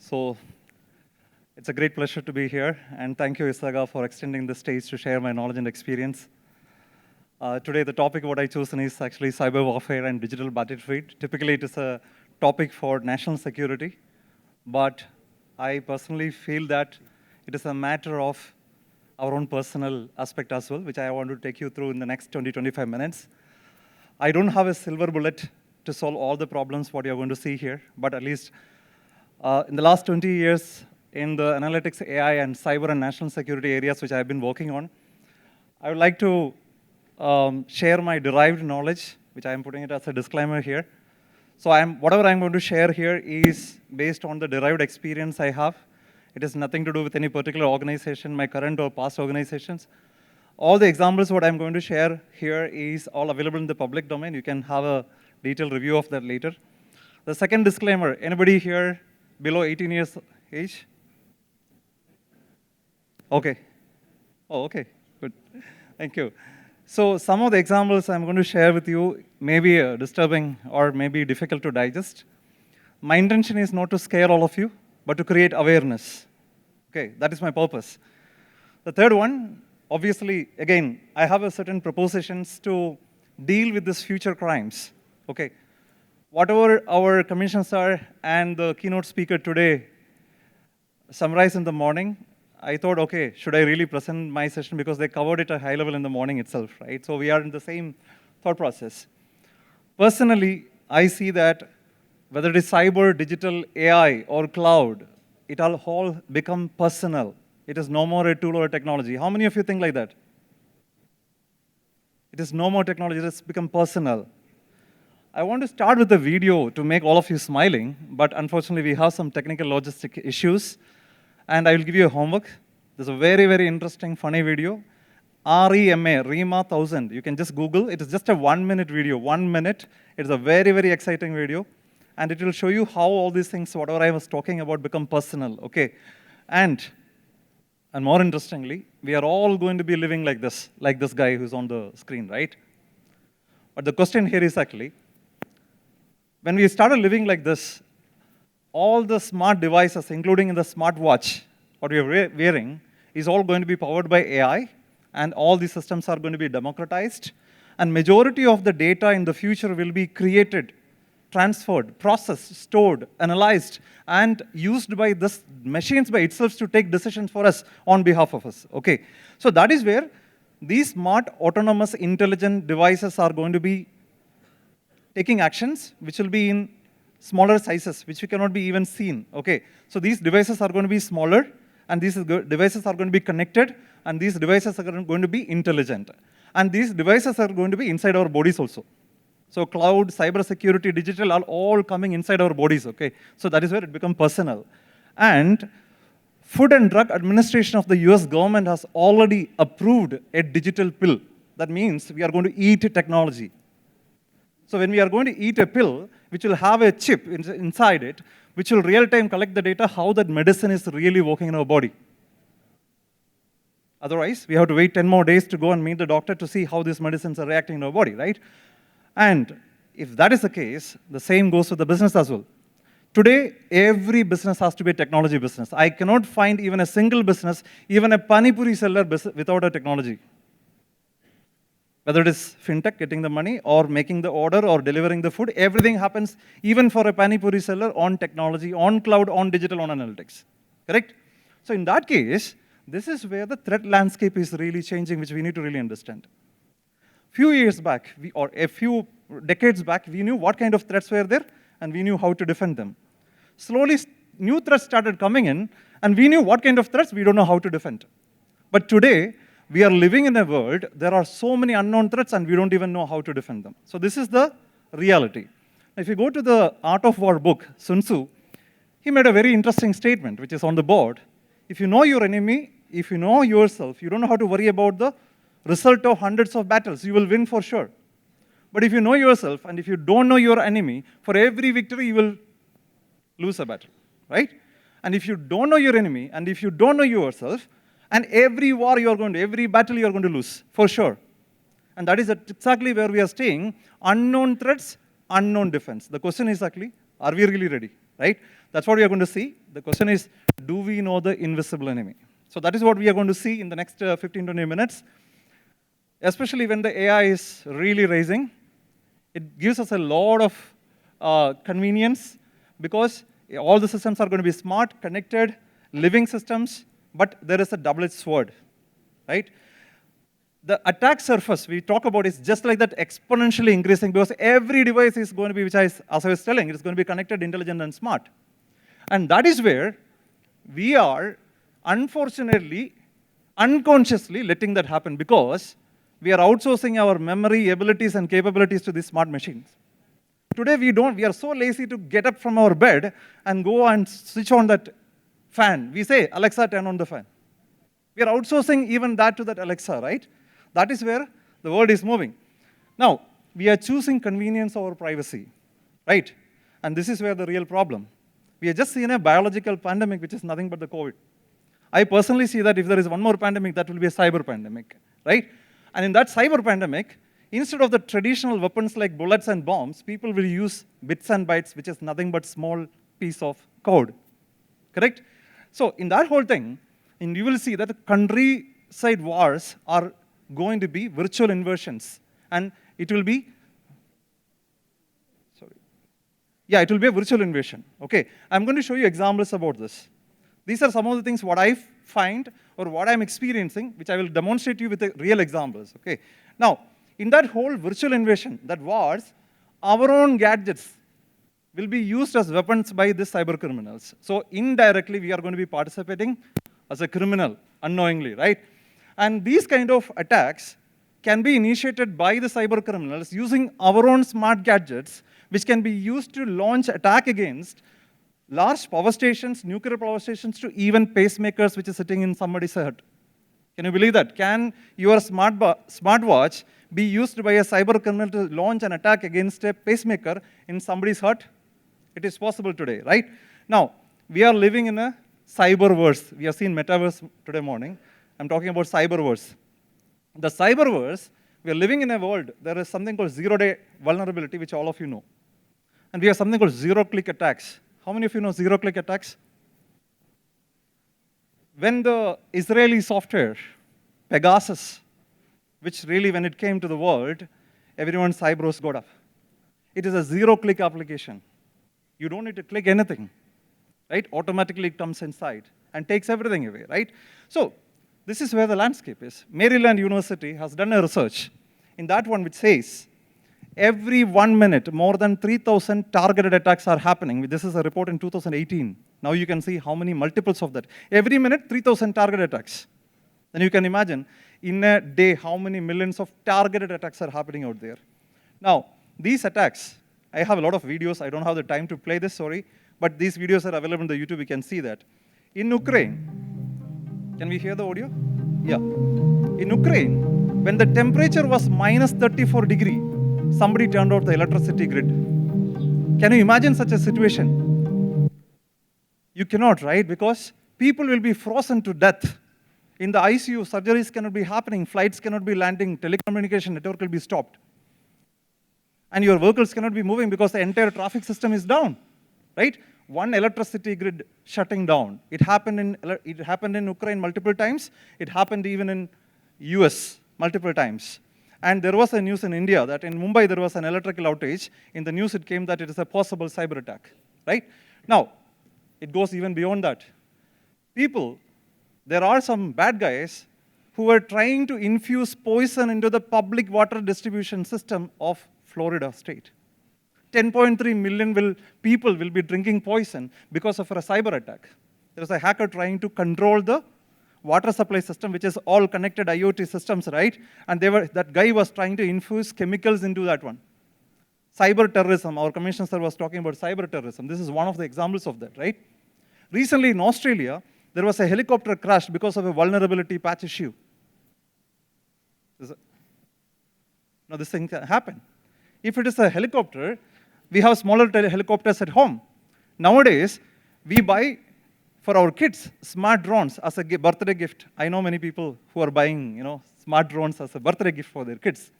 So it's a great pleasure to be here, and thank you, Isaga, for extending the stage to share my knowledge and experience. Today, the topic what I chosen is actually cyber warfare and digital battlefield. Typically, it is a topic for national security, but I personally feel that it is a matter of our own personal aspect as well, which I want to take you through in the next 20-25 minutes. I don't have a silver bullet to solve all the problems what you're going to see here, but at least in the last 20 years, in the analytics, AI, and cyber and national security areas which I've been working on, I would like to share my derived knowledge, which I'm putting it as a disclaimer here. So whatever I'm going to share here is based on the derived experience I have. It has nothing to do with any particular organization, my current or past organizations. All the examples what I'm going to share here is all available in the public domain. You can have a detailed review of that later. The second disclaimer, anybody here below 18 years age? Okay. Oh, okay, good. Thank you. So some of the examples I'm going to share with you may be disturbing or may be difficult to digest. My intention is not to scare all of you, but to create awareness. Okay, that is my purpose. The third one, obviously, again, I have a certain propositions to deal with these future crimes. Okay, whatever our commissions are and the keynote speaker today summarized in the morning, I thought, okay, should I really present my session because they covered it at high level in the morning itself, right? So we are in the same thought process. Personally, I see that whether it is cyber, digital, AI, or cloud, it all become personal. It is no more a tool or a technology. How many of you think like that? It is no more technology, it has become personal. I want to start with a video to make all of you smiling, but unfortunately we have some technical logistic issues. And I will give you a homework. There's a very, very interesting, funny video. REMA 1000. You can just Google. It is just a 1-minute video. 1 minute. It's a very, very exciting video. And it will show you how all these things, whatever I was talking about, become personal. Okay. And more interestingly, we are all going to be living like this guy who's on the screen, right? But the question here is actually, when we started living like this, all the smart devices, including the smartwatch, what we are wearing, is all going to be powered by AI, and all these systems are going to be democratized, and majority of the data in the future will be created, transferred, processed, stored, analyzed, and used by this machines by itself to take decisions for us on behalf of us. Okay, so that is where these smart, autonomous, intelligent devices are going to be taking actions, which will be in smaller sizes, which we cannot be even seen. Okay, so these devices are going to be smaller, and these devices are going to be connected, and these devices are going to be intelligent. And these devices are going to be inside our bodies also. So cloud, cyber security, digital are all coming inside our bodies, okay? So that is where it becomes personal. And Food and Drug Administration of the US government has already approved a digital pill. That means we are going to eat technology. So when we are going to eat a pill, which will have a chip inside it, which will real-time collect the data how that medicine is really working in our body. Otherwise, we have to wait 10 more days to go and meet the doctor to see how these medicines are reacting in our body, right? And if that is the case, the same goes with the business as well. Today, every business has to be a technology business. I cannot find even a single business, even a Pani Puri seller without a technology. Whether it is fintech getting the money or making the order or delivering the food, everything happens even for a Pani Puri seller on technology, on cloud, on digital, on analytics. Correct? So in that case, this is where the threat landscape is really changing, which we need to really understand. Few years back, or a few decades back, we knew what kind of threats were there, and we knew how to defend them. Slowly, new threats started coming in, and we knew what kind of threats we don't know how to defend. But today, we are living in a world, there are so many unknown threats and we don't even know how to defend them. So this is the reality. If you go to the Art of War book, Sun Tzu, he made a very interesting statement, which is on the board. If you know your enemy, if you know yourself, you don't know how to worry about the result of hundreds of battles. You will win for sure. But if you know yourself and if you don't know your enemy, for every victory you will lose a battle, right? And if you don't know your enemy and if you don't know yourself, and every war you are going to, every battle you are going to lose, for sure. And that is exactly where we are staying. Unknown threats, unknown defense. The question is actually, are we really ready? right? That's what we are going to see. The question is, do we know the invisible enemy? So that is what we are going to see in the next 15, 20 minutes. Especially when the AI is really rising, it gives us a lot of convenience because all the systems are going to be smart, connected, living systems, but there is a double-edged sword, right? The attack surface we talk about is just like that exponentially increasing because every device is going to be, which as I was telling, it's going to be connected, intelligent, and smart. And that is where we are, unfortunately, unconsciously letting that happen because we are outsourcing our memory, abilities, and capabilities to these smart machines. Today, we are so lazy to get up from our bed and go and switch on that fan. We say, Alexa, turn on the fan. We are outsourcing even that to that Alexa, right? That is where the world is moving. Now, we are choosing convenience over privacy, right? And this is where the real problem. We have just seen a biological pandemic, which is nothing but the COVID. I personally see that if there is one more pandemic, that will be a cyber pandemic, right? And in that cyber pandemic, instead of the traditional weapons like bullets and bombs, people will use bits and bytes, which is nothing but small piece of code, correct? So in that whole thing, and you will see that the countryside wars are going to be virtual inversions. And it will be, it will be a virtual invasion, okay? I'm going to show you examples about this. These are some of the things what I find or what I'm experiencing, which I will demonstrate to you with the real examples, okay? Now, in that whole virtual invasion, that wars, our own gadgets will be used as weapons by the cyber criminals. So indirectly, we are going to be participating as a criminal, unknowingly, right? And these kind of attacks can be initiated by the cyber criminals using our own smart gadgets, which can be used to launch attack against large power stations, nuclear power stations, to even pacemakers, which is sitting in somebody's head. Can you believe that? Can your smartwatch be used by a cyber criminal to launch an attack against a pacemaker in somebody's heart? It is possible today, right? Now, we are living in a cyberverse. We have seen metaverse today morning. I'm talking about cyberverse. The cyberverse, we are living in a world, there is something called zero-day vulnerability, which all of you know. And we have something called zero-click attacks. How many of you know zero-click attacks? When the Israeli software, Pegasus, which really, when it came to the world, everyone's eyebrows got up. It is a zero-click application. You don't need to click anything, right? Automatically it comes inside and takes everything away, right? So this is where the landscape is. Maryland University has done a research in that one which says every 1 minute, more than 3,000 targeted attacks are happening. This is a report in 2018. Now you can see how many multiples of that. Every minute, 3,000 targeted attacks. Then you can imagine in a day how many millions of targeted attacks are happening out there. Now, these attacks, I have a lot of videos. I don't have the time to play this, sorry. But these videos are available on the YouTube. You can see that. In Ukraine, can we hear the audio? Yeah. In Ukraine, when the temperature was minus 34 degrees, somebody turned off the electricity grid. Can you imagine such a situation? You cannot, right? Because people will be frozen to death. In the ICU, surgeries cannot be happening, flights cannot be landing, telecommunication network will be stopped. And your vehicles cannot be moving because the entire traffic system is down, right? One electricity grid shutting down. It happened in Ukraine multiple times. It happened even in US multiple times. And there was a news in India that in Mumbai there was an electrical outage. In the news it came that it is a possible cyber attack, right? Now, it goes even beyond that. There are some bad guys who are trying to infuse poison into the public water distribution system of Florida state. 10.3 million people will be drinking poison because of a cyber attack. There was a hacker trying to control the water supply system, which is all connected IoT systems, right? And that guy was trying to infuse chemicals into that one. Cyber terrorism, our commissioner sir was talking about cyber terrorism. This is one of the examples of that, right? Recently in Australia, there was a helicopter crash because of a vulnerability patch issue. Now this thing can happen. If it is a helicopter, we have smaller helicopters at home. Nowadays, we buy for our kids smart drones as a birthday gift. I know many people who are buying, smart drones as a birthday gift for their kids,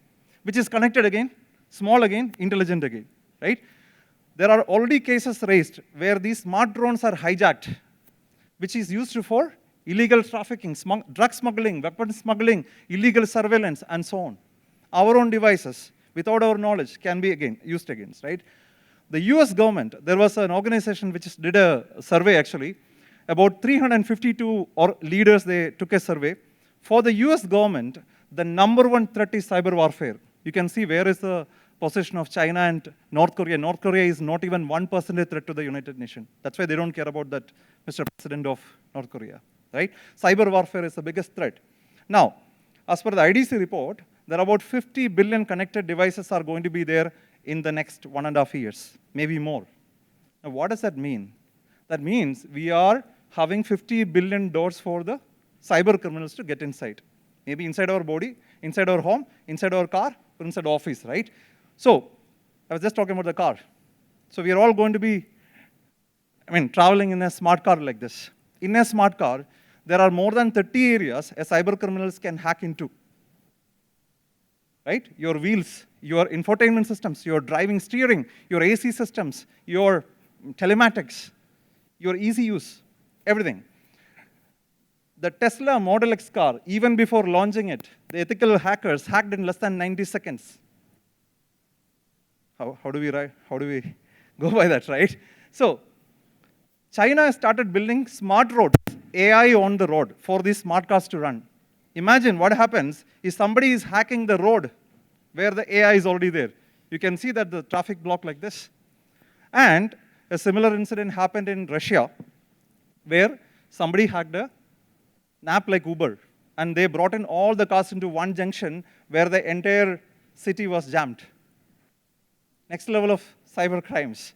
which is connected again, small again, intelligent again, right? There are already cases raised where these smart drones are hijacked, which is used for illegal trafficking, drug smuggling, weapon smuggling, illegal surveillance, and so on. Our own devices, without our knowledge, can be used against, right? The US government, there was an organization which did a survey actually, about 352 leaders, they took a survey. For the US government, the #1 threat is cyber warfare. You can see where is the position of China and North Korea. North Korea is not even 1% threat to the United Nations. That's why they don't care about that, Mr. President of North Korea, right? Cyber warfare is the biggest threat. Now, as per the IDC report, there are about 50 billion connected devices are going to be there in the next 1.5 years, maybe more. Now, what does that mean? That means we are having 50 billion doors for the cyber criminals to get inside. Maybe inside our body, inside our home, inside our car, or inside office, right? So, I was just talking about the car. So we are all going to be, traveling in a smart car like this. In a smart car, there are more than 30 areas a cyber criminals can hack into. Right? Your wheels, your infotainment systems, your driving steering, your AC systems, your telematics, your ECUs, everything. The Tesla Model X car, even before launching it, the ethical hackers hacked in less than 90 seconds. How do we go by that, right? So, China has started building smart roads, AI on the road for these smart cars to run. Imagine what happens if somebody is hacking the road where the AI is already there. You can see that the traffic block like this. And a similar incident happened in Russia where somebody hacked a app like Uber. And they brought in all the cars into one junction where the entire city was jammed. Next level of cyber crimes.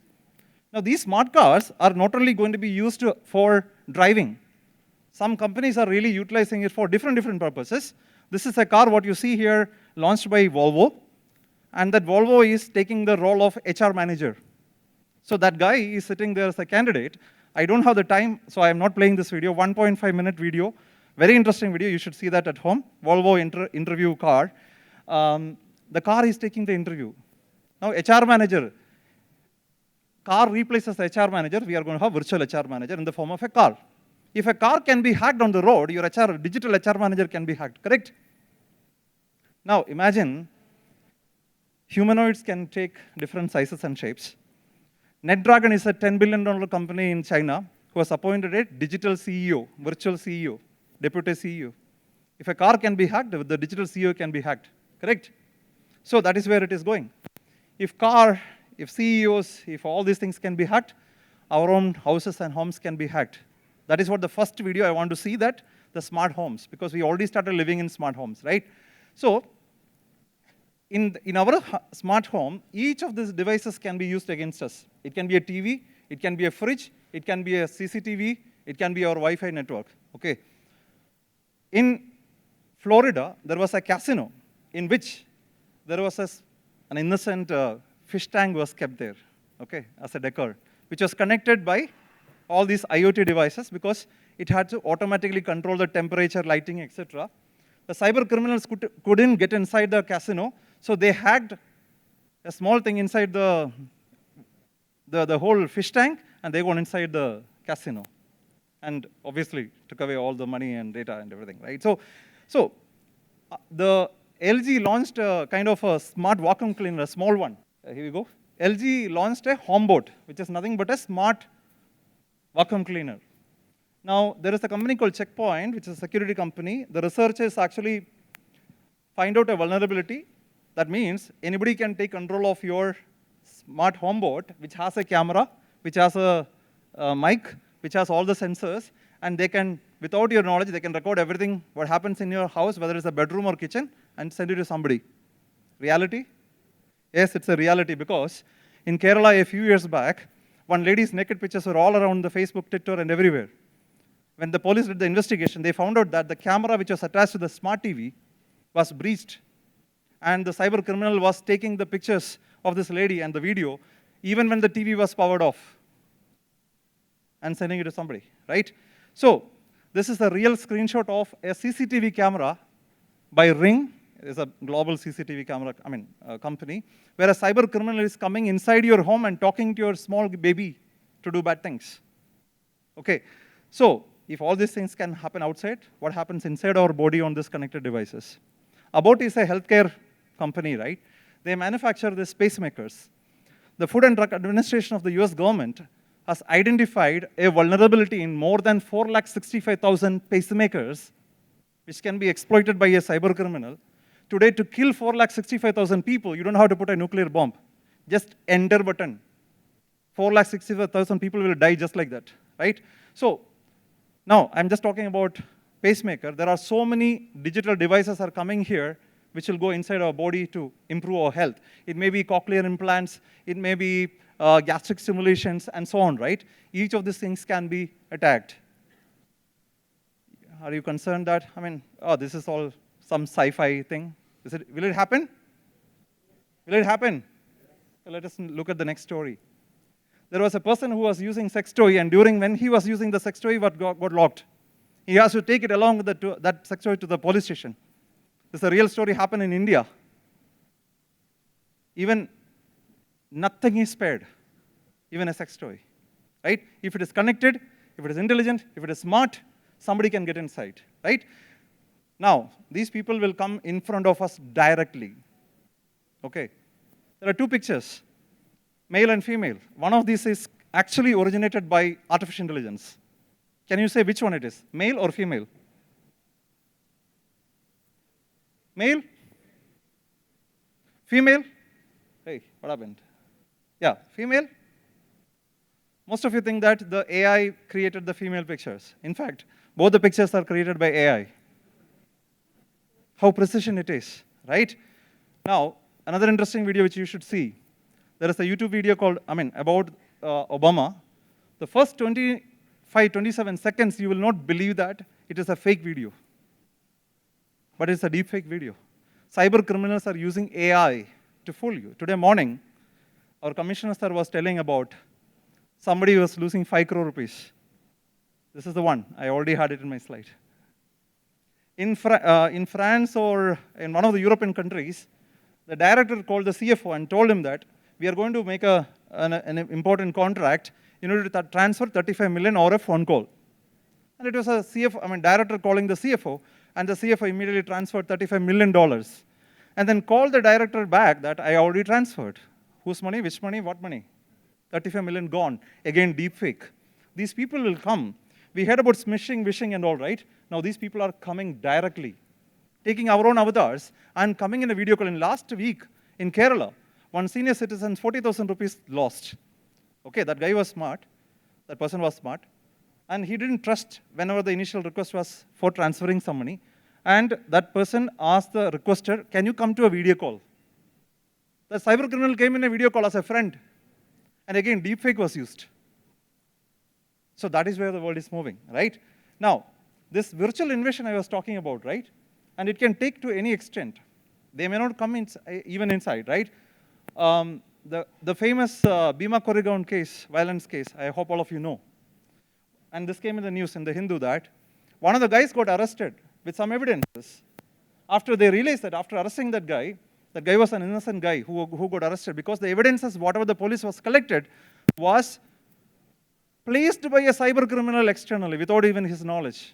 Now, these smart cars are not only going to be used for driving. Some companies are really utilizing it for different purposes. This is a car, what you see here, launched by Volvo. And that Volvo is taking the role of HR manager. So that guy is sitting there as a candidate. I don't have the time, so I'm not playing this video. 1.5-minute video. Very interesting video. You should see that at home. Volvo interview car. The car is taking the interview. Now, HR manager. Car replaces the HR manager. We are going to have virtual HR manager in the form of a car. If a car can be hacked on the road, your digital HR manager can be hacked, correct? Now, imagine humanoids can take different sizes and shapes. NetDragon is a $10 billion company in China who has appointed a digital CEO, virtual CEO, deputy CEO. If a car can be hacked, the digital CEO can be hacked, correct? So that is where it is going. If CEOs, if all these things can be hacked, our own houses and homes can be hacked. That is what the first video I want to see, that the smart homes, because we already started living in smart homes, right? So in our smart home, each of these devices can be used against us. It can be a TV, it can be a fridge, it can be a CCTV, it can be our Wi-Fi network, okay? In Florida, there was a casino in which there was an innocent fish tank was kept there, okay, as a decor, which was connected by all these IoT devices because it had to automatically control the temperature, lighting, etc. The cyber criminals couldn't get inside the casino, so they hacked a small thing inside the whole fish tank, and they got inside the casino. And obviously took away all the money and data and everything, right? So the LG launched a kind of a smart vacuum cleaner, a small one. Here we go. LG launched a HomeBot, which is nothing but a smart vacuum cleaner. Now, there is a company called Checkpoint, which is a security company. The researchers actually find out a vulnerability. That means anybody can take control of your smart HomeBot, which has a camera, which has a mic, which has all the sensors, and they can, without your knowledge, they can record everything, what happens in your house, whether it's a bedroom or kitchen, and send it to somebody. Reality? Yes, it's a reality because in Kerala a few years back, one lady's naked pictures were all around the Facebook, Twitter, and everywhere. When the police did the investigation, they found out that the camera which was attached to the smart TV was breached. And the cyber criminal was taking the pictures of this lady and the video, even when the TV was powered off, and sending it to somebody, right? So this is a real screenshot of a CCTV camera by Ring, is a global CCTV camera, company, where a cyber criminal is coming inside your home and talking to your small baby to do bad things. Okay, so if all these things can happen outside, what happens inside our body on these connected devices? About is a healthcare company, right? They manufacture these pacemakers. The Food and Drug Administration of the US government has identified a vulnerability in more than 465,000 pacemakers, which can be exploited by a cyber criminal. Today, to kill 465,000 people, you don't have to put a nuclear bomb. Just enter button. 465,000 people will die just like that, right? So now I'm just talking about pacemaker. There are so many digital devices are coming here which will go inside our body to improve our health. It may be cochlear implants, it may be gastric stimulations, and so on, right? Each of these things can be attacked. Are you concerned that, this is all some sci-fi thing? Will it happen? Will it happen? Let us look at the next story. There was a person who was using sex toy, and when he was using the sex toy, what got locked. He has to take it along with that sex toy to the police station. This is a real story happened in India. Even nothing is spared, even a sex toy, right? If it is connected, if it is intelligent, if it is smart, somebody can get inside, right? Now, these people will come in front of us directly, okay? There are two pictures, male and female. One of these is actually originated by artificial intelligence. Can you say which one it is, male or female? Male? Female? Hey, what happened? Yeah, female? Most of you think that the AI created the female pictures. In fact, both the pictures are created by AI. How precision it is, right? Now, another interesting video which you should see. There is a YouTube video called, about Obama. The first 25, 27 seconds, you will not believe that it is a fake video. But it's a deep fake video. Cyber criminals are using AI to fool you. Today morning, our commissioner sir was telling about somebody was losing 5 crore rupees. This is the one. I already had it in my slide. In France or in one of the European countries, the director called the CFO and told him that we are going to make an important contract in order to transfer 35 million over a phone call. And it was a director calling the CFO, and the CFO immediately transferred $35 million. And then called the director back that I already transferred. Whose money, which money, what money? 35 million gone. Again, deep fake. These people will come. We heard about smishing, wishing, and all, right? Now these people are coming directly, taking our own avatars and coming in a video call. In last week in Kerala, one senior citizen, 40,000 rupees lost. Okay, that guy was smart. That person was smart. And he didn't trust whenever the initial request was for transferring some money. And that person asked the requester, can you come to a video call? The cyber criminal came in a video call as a friend. And again, deepfake was used. So that is where the world is moving, right? Now, this virtual invasion I was talking about, right? And it can take to any extent. They may not come even inside, right? The famous Bhima Koregaon case, violence case, I hope all of you know. And this came in the news in the Hindu that one of the guys got arrested with some evidences. After they realized that after arresting that guy was an innocent guy who got arrested because the evidences, whatever the police was collected, was placed by a cyber criminal externally without even his knowledge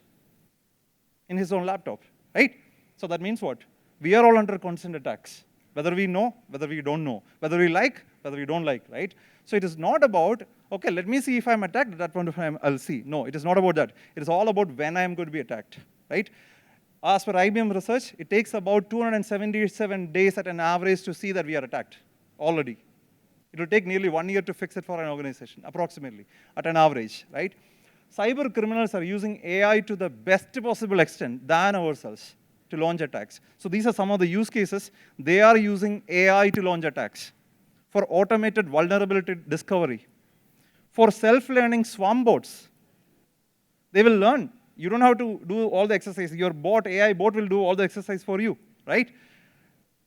in his own laptop, right? So that means what? We are all under constant attacks, whether we know, whether we don't know, whether we like, whether we don't like, right? So it is not about, okay, let me see if I'm attacked, at that point of time I'll see. No, it is not about that. It is all about when I'm going to be attacked, right? As per IBM research, it takes about 277 days at an average to see that we are attacked already. It will take nearly 1 year to fix it for an organization, approximately, at an average, right? Cyber criminals are using AI to the best possible extent than ourselves to launch attacks. So these are some of the use cases. They are using AI to launch attacks for automated vulnerability discovery, for self-learning swarm bots. They will learn. You don't have to do all the exercise. Your bot, AI bot will do all the exercise for you, right?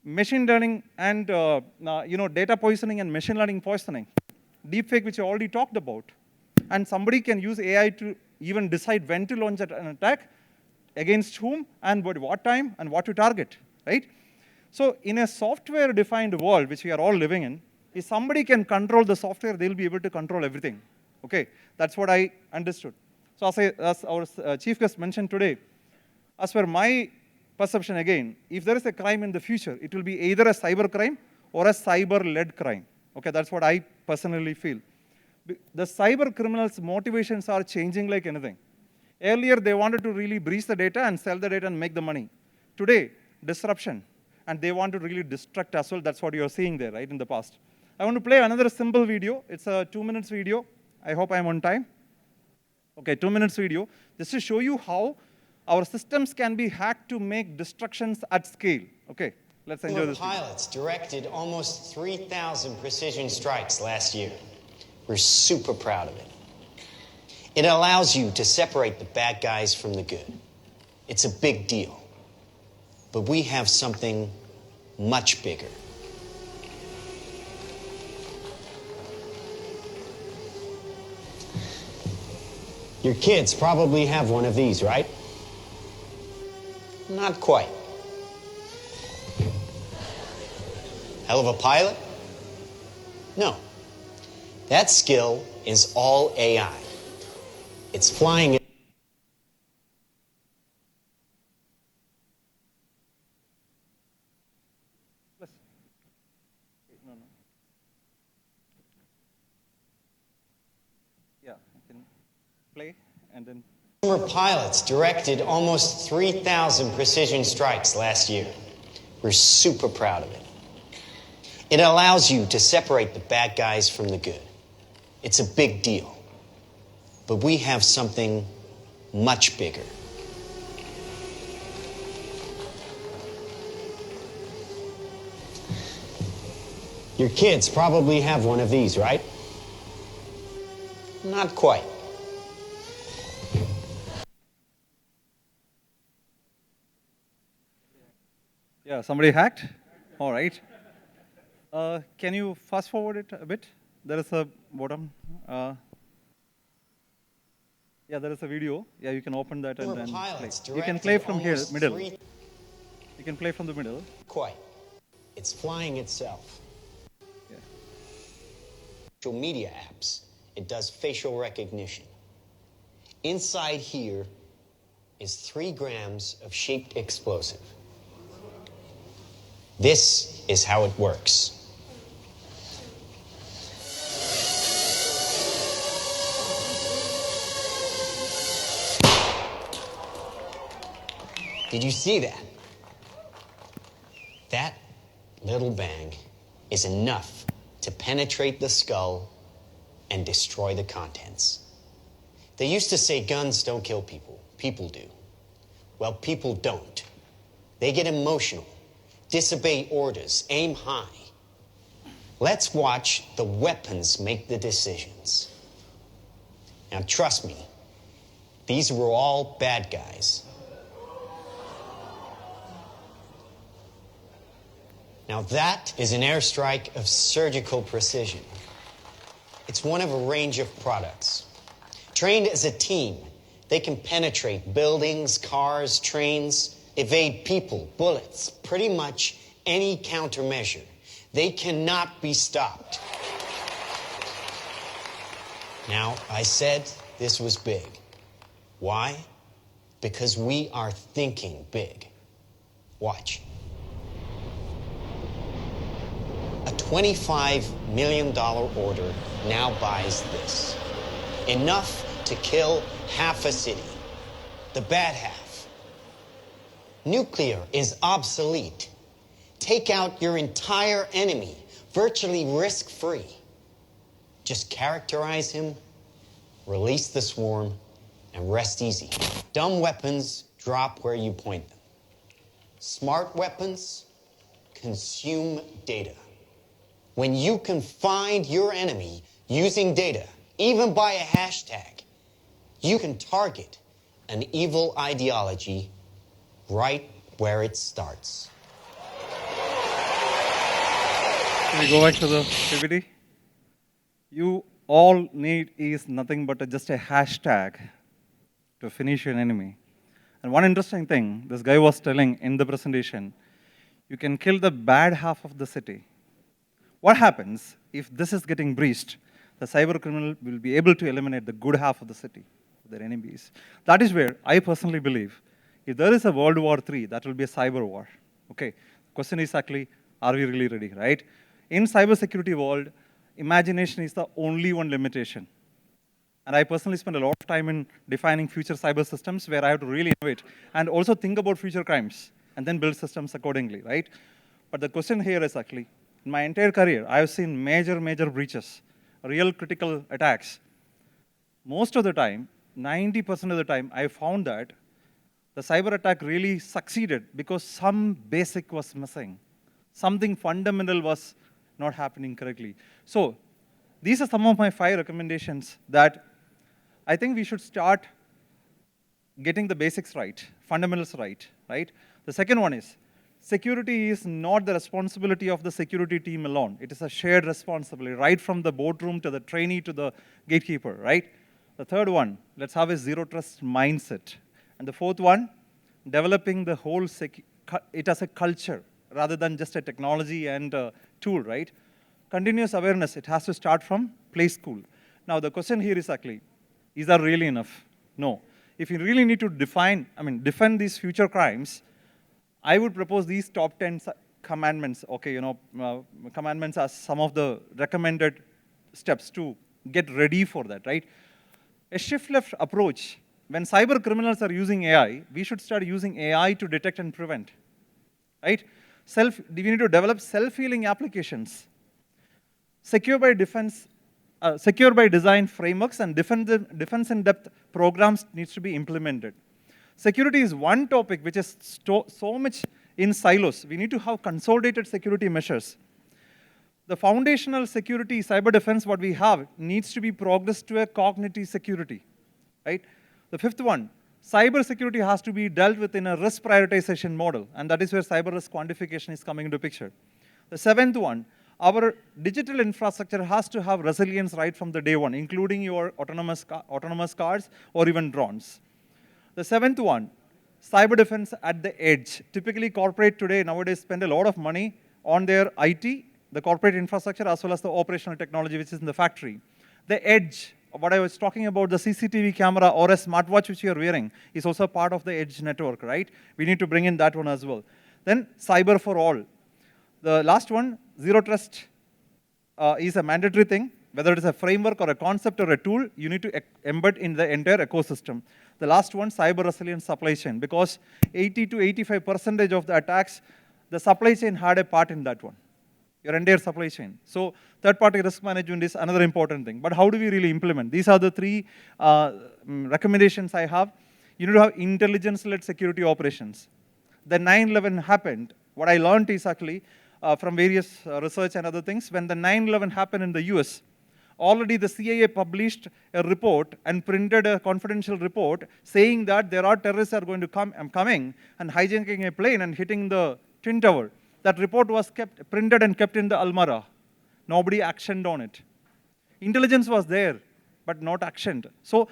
Machine learning and data poisoning and machine learning poisoning. Deepfake, which I already talked about. And somebody can use AI to even decide when to launch an attack, against whom, and what time, and what to target, right? So in a software-defined world, which we are all living in, if somebody can control the software, they'll be able to control everything. Okay, that's what I understood. So as our chief guest mentioned today, as per my perception again, if there is a crime in the future, it will be either a cyber crime or a cyber-led crime. Okay, that's what I personally feel. The cyber criminals' motivations are changing like anything. Earlier, they wanted to really breach the data and sell the data and make the money. Today, disruption. And they want to really destruct as well. That's what you're seeing there, right, in the past. I want to play another simple video. It's a 2 minutes video. I hope I'm on time. Okay, 2 minutes video. Just to show you how our systems can be hacked to make destructions at scale. Okay, let's enjoy this video. Pilots directed almost 3,000 precision strikes last year. We're super proud of it. It allows you to separate the bad guys from the good. It's a big deal. But we have something much bigger. Your kids probably have one of these, right? Not quite. Hell of a pilot? No. That skill is all AI. It's flying. Yeah, I can play and then. Former pilots directed almost 3,000 precision strikes last year. We're super proud of it. It allows you to separate the bad guys from the good. It's a big deal. But we have something much bigger. Your kids probably have one of these, right? Not quite. Yeah, somebody hacked? All right. Can you fast forward it a bit? There is a bottom. Yeah, there is a video. Yeah, you can open that and then play. You can play from here, middle. You can play from the middle. Quite. It's flying itself. Yeah. Social media apps. It does facial recognition. Inside here is 3 grams of shaped explosive. This is how it works. Did you see that? That little bang is enough to penetrate the skull and destroy the contents. They used to say guns don't kill people. People do. Well, people don't. They get emotional, disobey orders, aim high. Let's watch the weapons make the decisions. Now, trust me, these were all bad guys. Now that is an airstrike of surgical precision. It's one of a range of products. Trained as a team, they can penetrate buildings, cars, trains, evade people, bullets, pretty much any countermeasure. They cannot be stopped. Now, I said this was big. Why? Because we are thinking big. Watch. A $25 million order now buys this. Enough to kill half a city. The bad half. Nuclear is obsolete. Take out your entire enemy, virtually risk-free. Just characterize him, release the swarm, and rest easy. Dumb weapons drop where you point them. Smart weapons consume data. When you can find your enemy using data, even by a hashtag, you can target an evil ideology right where it starts. Can we go back to the PPT? You all need is nothing but just a hashtag to finish an enemy. And one interesting thing this guy was telling in the presentation, You can kill the bad half of the city. What happens if this is getting breached? The cyber criminal will be able to eliminate the good half of the city, their enemies. That is where I personally believe if there is a World War III, that will be a cyber war. Okay. Question is actually, are we really ready, right? In cybersecurity world, imagination is the only one limitation. And I personally spend a lot of time in defining future cyber systems where I have to really innovate and also think about future crimes and then build systems accordingly, right? But the question here is actually, in my entire career, I have seen major breaches, real critical attacks. Most of the time, 90% of the time, I found that the cyber attack really succeeded because some basic was missing. Something fundamental was not happening correctly. So these are some of my 5 recommendations that I think we should start getting the basics right, fundamentals right, right? The second one is, security is not the responsibility of the security team alone. It is a shared responsibility, right from the boardroom to the trainee to the gatekeeper, right? The third one, let's have a zero trust mindset. And the fourth one, developing the whole it as a culture rather than just a technology and a tool, right? Continuous awareness, it has to start from play school. Now the question here is actually, is that really enough? No. If you really need to defend these future crimes, I would propose these top 10 commandments, okay, commandments as some of the recommended steps to get ready for that, right? A shift-left approach. When cyber criminals are using AI, we should start using AI to detect and prevent, right? We need to develop self-healing applications. Secure by design frameworks and defense in-depth programs needs to be implemented. Security is one topic which is so much in silos. We need to have consolidated security measures. The foundational security, cyber defense, what we have, needs to be progressed to a cognitive security, right? The fifth one, cyber security has to be dealt with in a risk prioritization model, and that is where cyber risk quantification is coming into picture. The seventh one, our digital infrastructure has to have resilience right from the day one, including your autonomous cars or even drones. The seventh one, cyber defense at the edge. Typically, corporate today nowadays spend a lot of money on their IT, the corporate infrastructure, as well as the operational technology which is in the factory. The edge, what I was talking about, the CCTV camera or a smartwatch which you are wearing is also part of the edge network, right? We need to bring in that one as well. Then cyber for all. The last one, zero trust is a mandatory thing. Whether it is a framework or a concept or a tool, you need to embed in the entire ecosystem. The last one, cyber resilience supply chain, because 80 to 85% of the attacks, the supply chain had a part in that one, your entire supply chain. So third-party risk management is another important thing. But how do we really implement? These are the 3 recommendations I have. You need to have intelligence-led security operations. The 9/11 happened. What I learned is actually from various research and other things, when the 9/11 happened in the US, already the CIA published a report and printed a confidential report saying that there are terrorists are going to coming and hijacking a plane and hitting the Twin Tower. That report was printed and kept in the Almara. Nobody actioned on it. Intelligence was there, but not actioned. So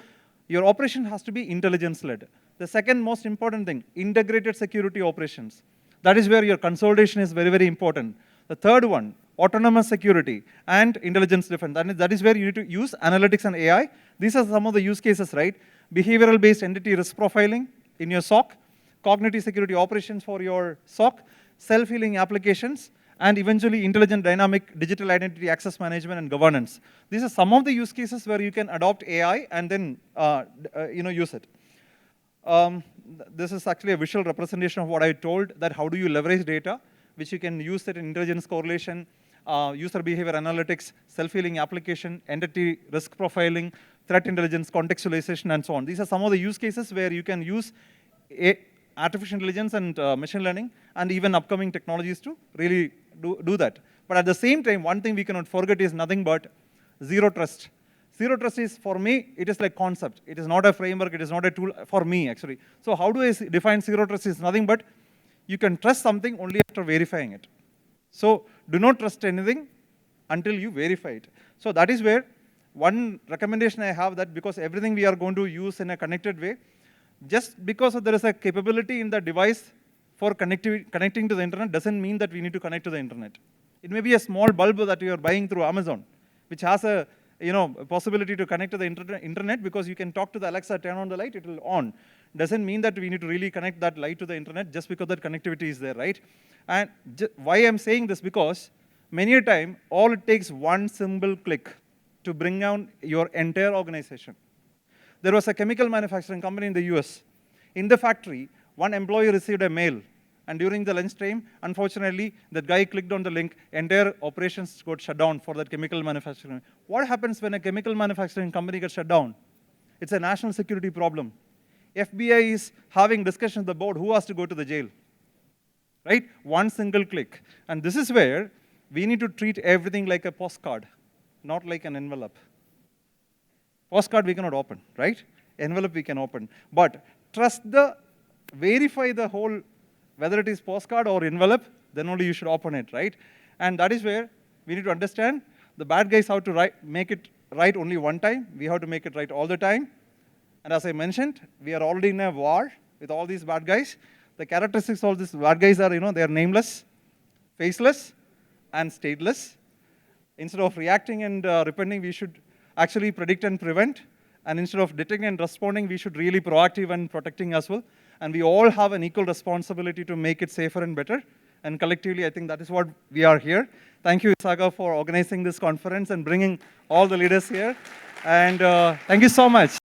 your operation has to be intelligence-led. The second most important thing, integrated security operations. That is where your consolidation is very important. The third one, autonomous security and intelligence defense. That is where you need to use analytics and AI. These are some of the use cases, right? Behavioral-based entity risk profiling in your SOC, cognitive security operations for your SOC, self-healing applications, and eventually intelligent dynamic digital identity access management and governance. These are some of the use cases where you can adopt AI and then use it. This is actually a visual representation of what I told, that how do you leverage data, which you can use it in intelligence correlation, user behavior analytics, self-healing application, entity risk profiling, threat intelligence, contextualization, and so on. These are some of the use cases where you can use artificial intelligence and machine learning and even upcoming technologies to really do that. But at the same time, one thing we cannot forget is nothing but zero trust. Zero trust is, for me, it is like concept. It is not a framework, it is not a tool for me, actually. So how do I define zero trust is nothing but you can trust something only after verifying it. So do not trust anything until you verify it. So that is where one recommendation I have, that because everything we are going to use in a connected way, just because there is a capability in the device for connecting to the internet doesn't mean that we need to connect to the internet. It may be a small bulb that you are buying through Amazon, which has a a possibility to connect to the internet because you can talk to the Alexa, turn on the light, it will on. Doesn't mean that we need to really connect that light to the internet just because that connectivity is there, right? And why I'm saying this, because many a time, all it takes one simple click to bring down your entire organization. There was a chemical manufacturing company in the US. In the factory, one employee received a mail, and during the lunch time, unfortunately, that guy clicked on the link, entire operations got shut down for that chemical manufacturing. What happens when a chemical manufacturing company gets shut down? It's a national security problem. FBI is having discussions with the board who has to go to the jail, right? One single click. And this is where we need to treat everything like a postcard, not like an envelope. Postcard we cannot open, right? Envelope we can open. But verify the whole, whether it is postcard or envelope, then only you should open it, right? And that is where we need to understand the bad guys have to make it right only one time. We have to make it right all the time. And as I mentioned, we are already in a war with all these bad guys. The characteristics of these bad guys are, they are nameless, faceless, and stateless. Instead of reacting and repenting, we should actually predict and prevent. And instead of detecting and responding, we should really proactive and protecting as well. And we all have an equal responsibility to make it safer and better. And collectively, I think that is what we are here. Thank you, Isaga, for organizing this conference and bringing all the leaders here. And thank you so much.